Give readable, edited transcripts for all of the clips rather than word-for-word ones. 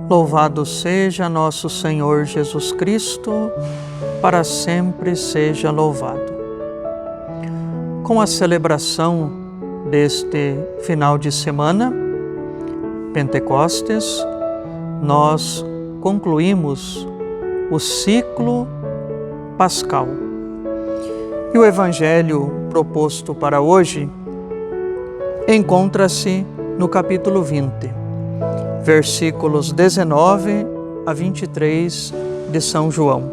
Louvado seja nosso Senhor Jesus Cristo, para sempre seja louvado. Com a celebração deste final de semana, Pentecostes, nós concluímos o ciclo pascal. E o evangelho proposto para hoje encontra-se no capítulo 20, versículos 19 a 23 de São João.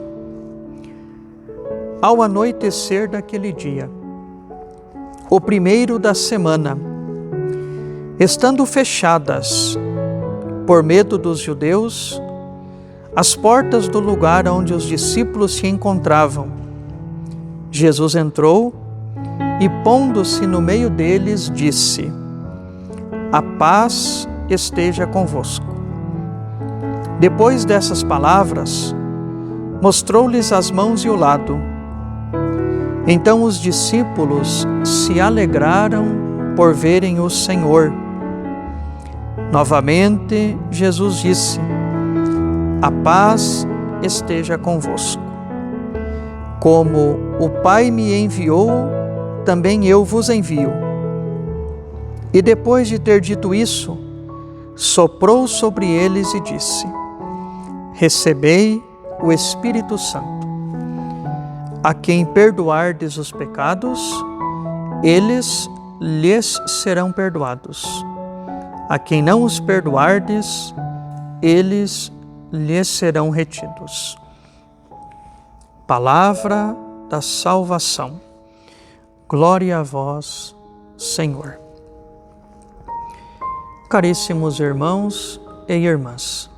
Ao anoitecer daquele dia, o primeiro da semana, estando fechadas, por medo dos judeus, as portas do lugar onde os discípulos se encontravam, Jesus entrou e, pondo-se no meio deles, disse: "A paz esteja convosco." Depois dessas palavras, mostrou-lhes as mãos e o lado. Então os discípulos se alegraram por verem o Senhor. Novamente, Jesus disse: "A paz esteja convosco. Como o Pai me enviou, também eu vos envio." E depois de ter dito isso, soprou sobre eles e disse: "Recebei o Espírito Santo. A quem perdoardes os pecados, eles lhes serão perdoados. A quem não os perdoardes, eles lhes serão retidos." Palavra da salvação. Glória a vós, Senhor. Caríssimos irmãos e irmãs,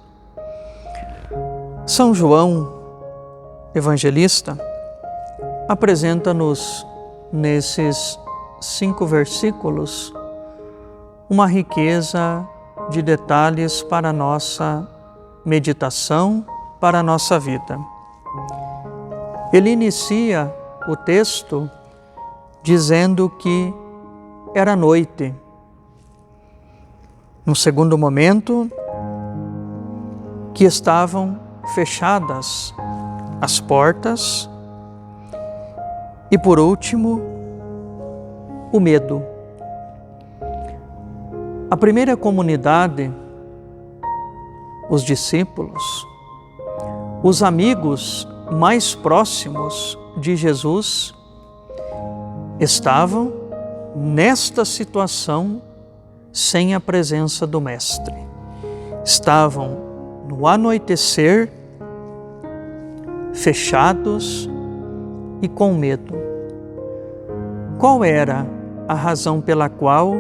São João Evangelista apresenta-nos nesses 5 versículos uma riqueza de detalhes para a nossa meditação, para a nossa vida. Ele inicia o texto dizendo que era noite. No segundo momento, que estavam fechadas as portas. E por último, o medo. A primeira comunidade, os discípulos, os amigos mais próximos de Jesus, estavam nesta situação sem a presença do Mestre. Estavam no anoitecer, fechados e com medo. Qual era a razão pela qual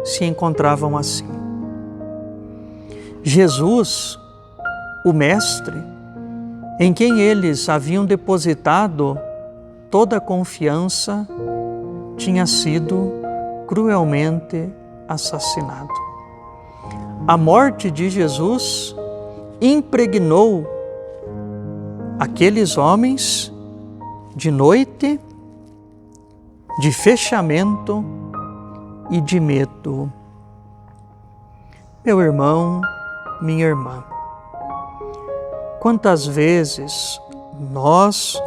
se encontravam assim? Jesus, o Mestre, em quem eles haviam depositado toda a confiança, tinha sido cruelmente assassinado. A morte de Jesus impregnou aqueles homens de noite, de fechamento e de medo. Meu irmão, minha irmã, quantas vezes nós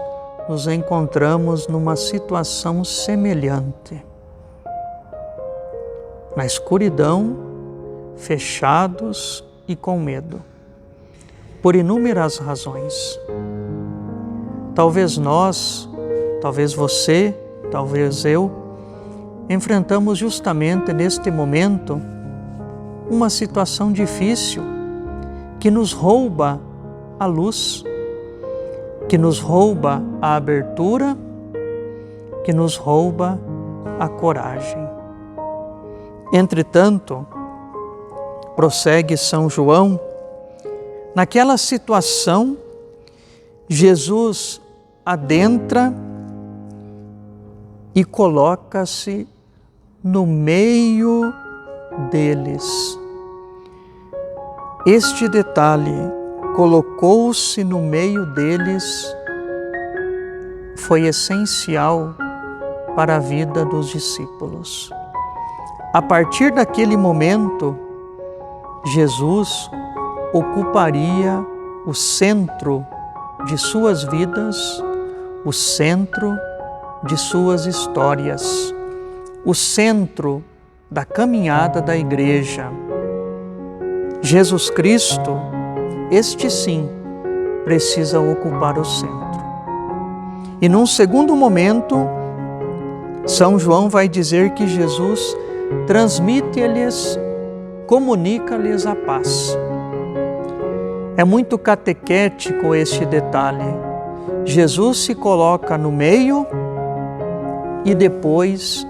nos encontramos numa situação semelhante, na escuridão, fechados e com medo, por inúmeras razões. Talvez nós, talvez você, talvez eu, enfrentamos justamente neste momento uma situação difícil que nos rouba a luz, que nos rouba a abertura, que nos rouba a coragem. Entretanto, prossegue São João, naquela situação, Jesus adentra e coloca-se no meio deles. Este detalhe, colocou-se no meio deles, foi essencial para a vida dos discípulos. A partir daquele momento, Jesus ocuparia o centro de suas vidas, o centro de suas histórias, o centro da caminhada da Igreja. Jesus Cristo, este sim, precisa ocupar o centro. E num segundo momento, São João vai dizer que Jesus transmite-lhes, comunica-lhes a paz. É muito catequético este detalhe. Jesus se coloca no meio e depois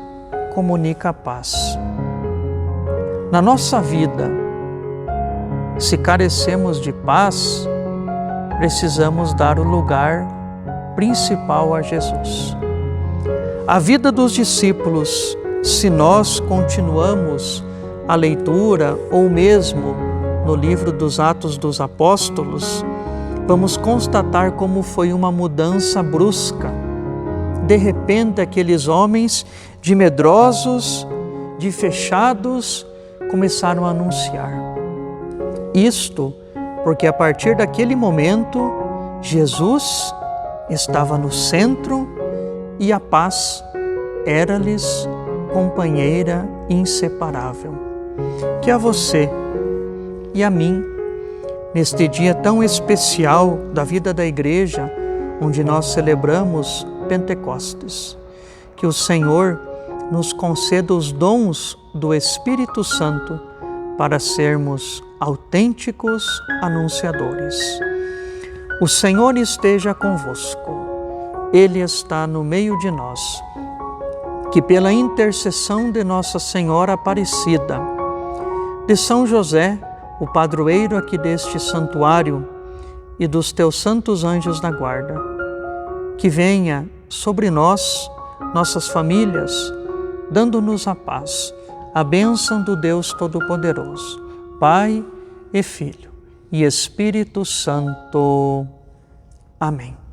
comunica a paz. Na nossa vida, se carecemos de paz, precisamos dar o lugar principal a Jesus. A vida dos discípulos, se nós continuamos a leitura ou mesmo no livro dos Atos dos Apóstolos, vamos constatar como foi uma mudança brusca. De repente, aqueles homens de medrosos, de fechados, começaram a anunciar. Isto porque a partir daquele momento, Jesus estava no centro e a paz era-lhes companheira inseparável. Que a você e a mim, neste dia tão especial da vida da Igreja, onde nós celebramos Pentecostes, que o Senhor nos conceda os dons do Espírito Santo para sermos autênticos anunciadores. O Senhor esteja convosco, Ele está no meio de nós. Que pela intercessão de Nossa Senhora Aparecida, de São José, o padroeiro aqui deste santuário, e dos teus santos anjos da guarda, que venha sobre nós, nossas famílias, dando-nos a paz, a bênção do Deus Todo-Poderoso, Pai e Filho e Espírito Santo. Amém.